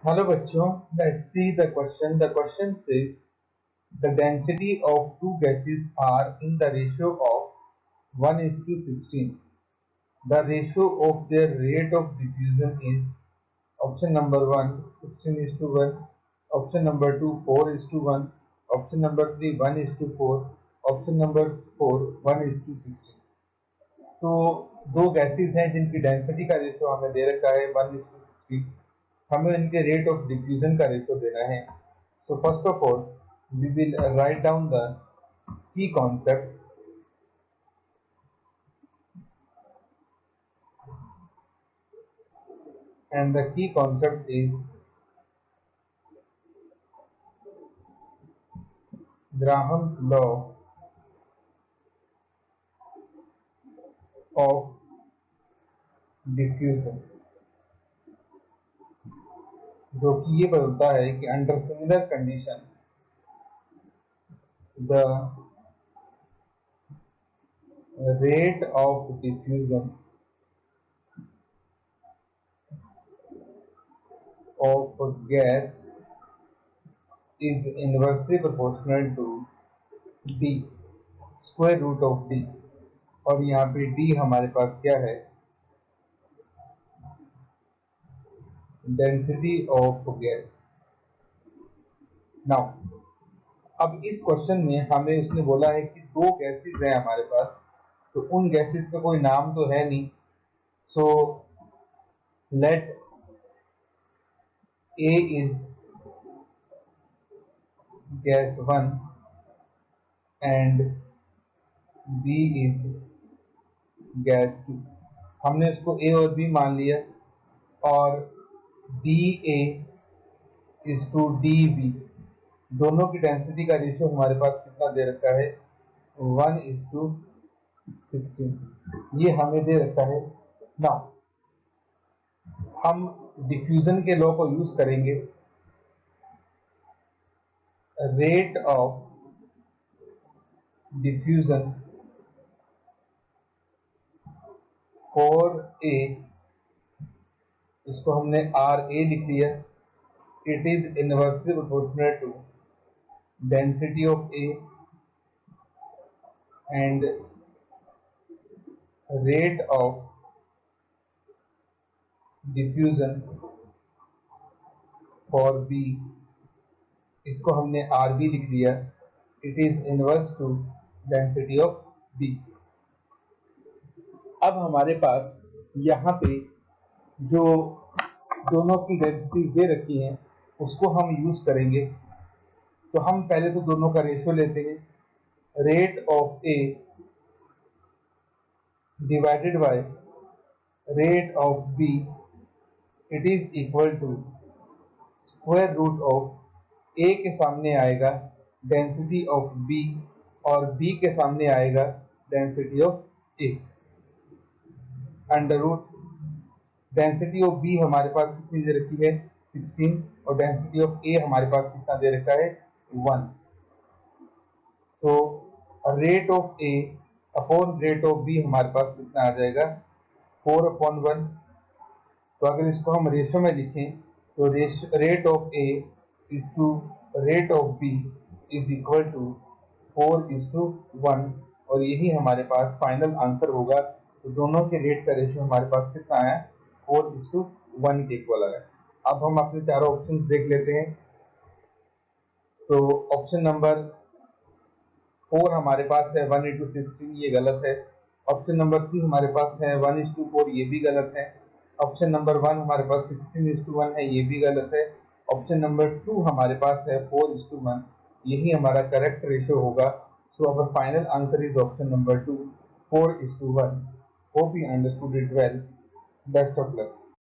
Hello बच्चों, let's see the question. The question says the density of two gases are in the ratio of 1 is to 16. The ratio of their rate of diffusion is option number 1 16 is to 1, option number 2 4 is to 1, option number 3 1 is to 4, option number 4 1 is to 16. तो दो gases हैं जिनकी density का ratio हमें दे रखा है 1 is to 16. हमें इनके रेट ऑफ डिफ्यूजन का रेशो देना है. So first of all we will write down the key concept. And the key concept is Graham's law of diffusion, जो कि ये बताता है कि under similar condition the rate of diffusion of gas is inversely proportional to d, square root of d. और यहाँ पे d हमारे पास क्या है? Density of gas. नाउ अब इस क्वेश्चन में हमें उसने बोला है कि दो गैसेस हैं हमारे पास, तो उन गैसेस का कोई नाम तो है नहीं. So let A is gas 1 and B is gas 2. हमने इसको A और B मान लिया और DA is to DB, दोनों की डेंसिटी का रेशियो हमारे पास कितना दे रखा है? 1 is to 16. ये हमें दे रखा है. नाउ हम डिफ्यूजन के लॉ को यूज करेंगे. Rate of diffusion for A, इसको हमने आर ए लिख लिया. It is inversely proportional to density of A and rate of diffusion for B, इसको हमने आर बी लिख लिया. It is inverse to density of B. अब हमारे पास यहाँ पे जो दोनों की डेंसिटी दे रखी हैं उसको हम यूज करेंगे. तो हम पहले तो दोनों का रेशियो लेते हैं. Rate of A divided by rate of B, it is equal to square root of ए के सामने आएगा डेंसिटी ऑफ बी और बी के सामने आएगा density of A. Under root density of B हमारे पास कितनी दे रखी है? 16. और डेंसिटी ऑफ ए हमारे पास कितना दे रखा है? 1. तो rate of A upon rate of B हमारे पास कितना आ जाएगा? 4/1. तो अगर इसको हम रेशो में लिखें तो rate of A is to rate of B is equal to 4:1. और यही हमारे पास फाइनल आंसर होगा. तो दोनों के रेट का रेशियो हमारे पास कितना आया? 4:1 के इक्वल आया. अब हम अपने चारों ऑप्शन देख लेते हैं. तो ऑप्शन नंबर 4 हमारे पास है 1:16, ये गलत है. ऑप्शन नंबर 3 हमारे पास है 1:4, ये भी गलत है. ऑप्शन नंबर 1 हमारे पास 16:1 है, ये भी गलत है. ऑप्शन नंबर 2 हमारे पास है 4:1, यही हमारा करेक्ट रेशियो होगा. So our final answer is option number 2, 4:1. Hope you understood it well. Best of luck.